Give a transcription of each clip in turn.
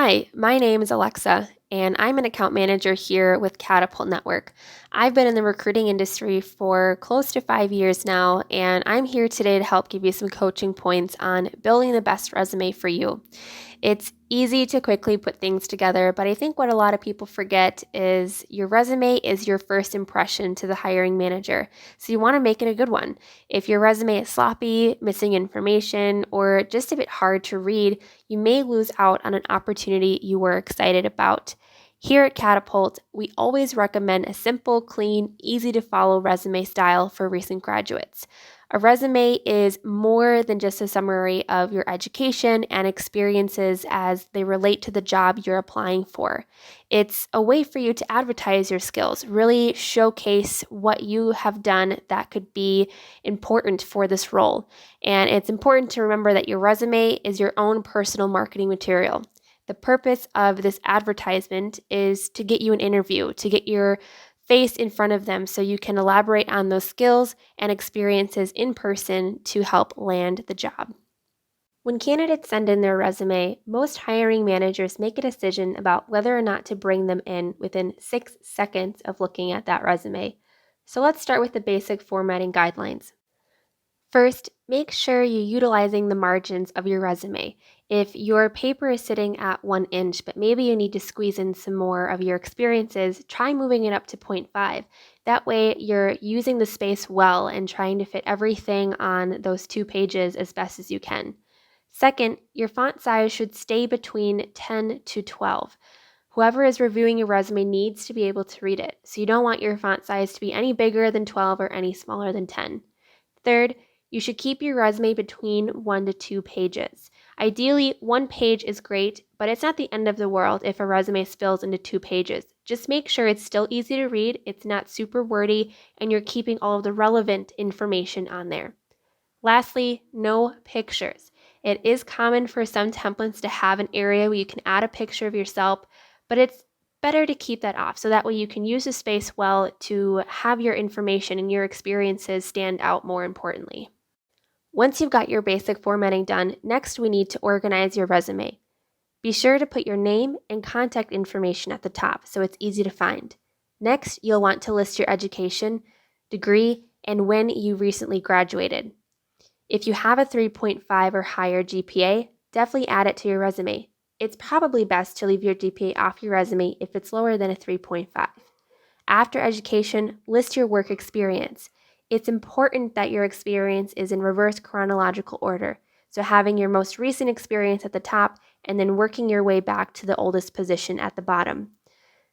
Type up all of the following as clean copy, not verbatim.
Hi, my name is Alexa, and I'm an account manager here with Katapult Network. I've been in the recruiting industry for close to 5 years now, and I'm here today to help give you some coaching points on building the best resume for you. It's easy to quickly put things together, but I think what a lot of people forget is your resume is your first impression to the hiring manager. So you want to make it a good one. If your resume is sloppy, missing information, or just a bit hard to read, you may lose out on an opportunity you were excited about. Here at Katapult, we always recommend a simple, clean, easy to follow resume style for recent graduates. A resume is more than just a summary of your education and experiences as they relate to the job you're applying for. It's a way for you to advertise your skills, really showcase what you have done that could be important for this role. And it's important to remember that your resume is your own personal marketing material. The purpose of this advertisement is to get you an interview, to get your face in front of them so you can elaborate on those skills and experiences in person to help land the job. When candidates send in their resume, most hiring managers make a decision about whether or not to bring them in within 6 seconds of looking at that resume. So let's start with the basic formatting guidelines. First, make sure you're utilizing the margins of your resume. If your paper is sitting at 1 inch, but maybe you need to squeeze in some more of your experiences, try moving it up to 0.5. That way, you're using the space well and trying to fit everything on those 2 pages as best as you can. Second, your font size should stay between 10 to 12. Whoever is reviewing your resume needs to be able to read it, so you don't want your font size to be any bigger than 12 or any smaller than 10. Third, you should keep your resume between 1 to 2 pages. Ideally, 1 page is great, but it's not the end of the world if a resume spills into 2 pages. Just make sure it's still easy to read, it's not super wordy, and you're keeping all of the relevant information on there. Lastly, no pictures. It is common for some templates to have an area where you can add a picture of yourself, but it's better to keep that off so that way you can use the space well to have your information and your experiences stand out more importantly. Once you've got your basic formatting done, next we need to organize your resume. Be sure to put your name and contact information at the top so it's easy to find. Next, you'll want to list your education, degree, and when you recently graduated. If you have a 3.5 or higher GPA, definitely add it to your resume. It's probably best to leave your GPA off your resume if it's lower than a 3.5. After education, list your work experience. It's important that your experience is in reverse chronological order, so having your most recent experience at the top and then working your way back to the oldest position at the bottom.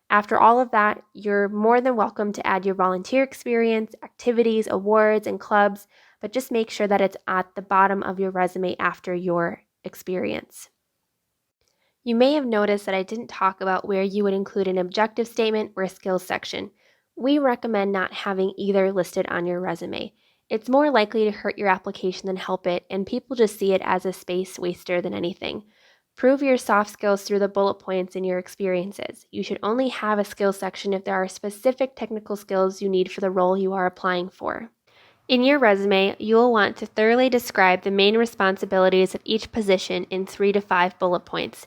After all of that, you're more than welcome to add your volunteer experience, activities, awards, and clubs, but just make sure that it's at the bottom of your resume after your experience. You may have noticed that I didn't talk about where you would include an objective statement or a skills section. We recommend not having either listed on your resume. It's more likely to hurt your application than help it, and people just see it as a space waster than anything. Prove your soft skills through the bullet points in your experiences. You should only have a skills section if there are specific technical skills you need for the role you are applying for. In your resume, you will want to thoroughly describe the main responsibilities of each position in 3 to 5 bullet points.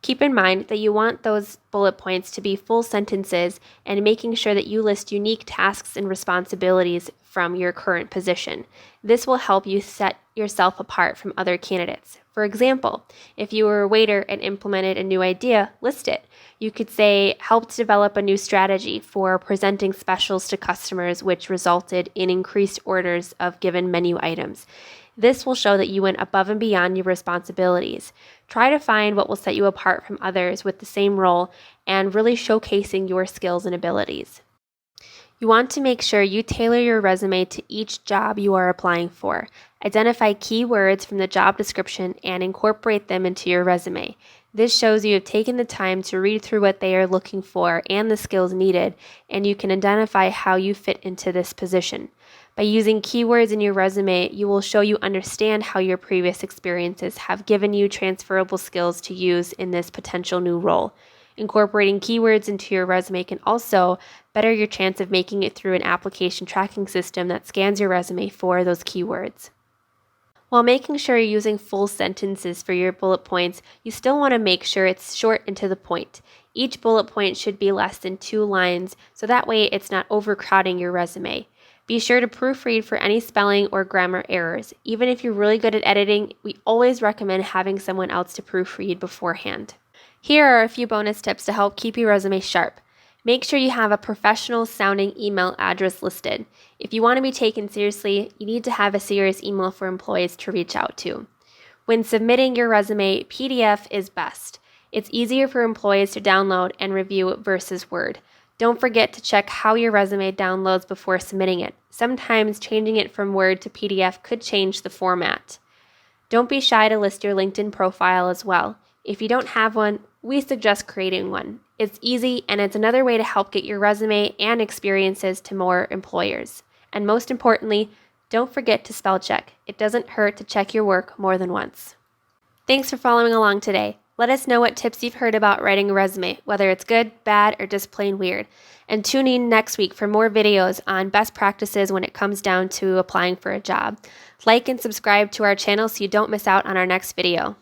Keep in mind that you want those bullet points to be full sentences and making sure that you list unique tasks and responsibilities from your current position. This will help you set yourself apart from other candidates. For example, if you were a waiter and implemented a new idea, list it. You could say, helped develop a new strategy for presenting specials to customers, which resulted in increased orders of given menu items. This will show that you went above and beyond your responsibilities. Try to find what will set you apart from others with the same role and really showcasing your skills and abilities. You want to make sure you tailor your resume to each job you are applying for. Identify keywords from the job description and incorporate them into your resume. This shows you have taken the time to read through what they are looking for and the skills needed, and you can identify how you fit into this position. By using keywords in your resume, you will show you understand how your previous experiences have given you transferable skills to use in this potential new role. Incorporating keywords into your resume can also better your chance of making it through an application tracking system that scans your resume for those keywords. While making sure you're using full sentences for your bullet points, you still want to make sure it's short and to the point. Each bullet point should be less than 2 lines, so that way it's not overcrowding your resume. Be sure to proofread for any spelling or grammar errors. Even if you're really good at editing, we always recommend having someone else to proofread beforehand. Here are a few bonus tips to help keep your resume sharp. Make sure you have a professional sounding email address listed. If you want to be taken seriously, you need to have a serious email for employees to reach out to. When submitting your resume, PDF is best. It's easier for employees to download and review versus Word. Don't forget to check how your resume downloads before submitting it. Sometimes changing it from Word to PDF could change the format. Don't be shy to list your LinkedIn profile as well. If you don't have one, we suggest creating one. It's easy and it's another way to help get your resume and experiences to more employers. And most importantly, don't forget to spell check. It doesn't hurt to check your work more than once. Thanks for following along today. Let us know what tips you've heard about writing a resume, whether it's good, bad, or just plain weird. And tune in next week for more videos on best practices when it comes down to applying for a job. Like and subscribe to our channel so you don't miss out on our next video.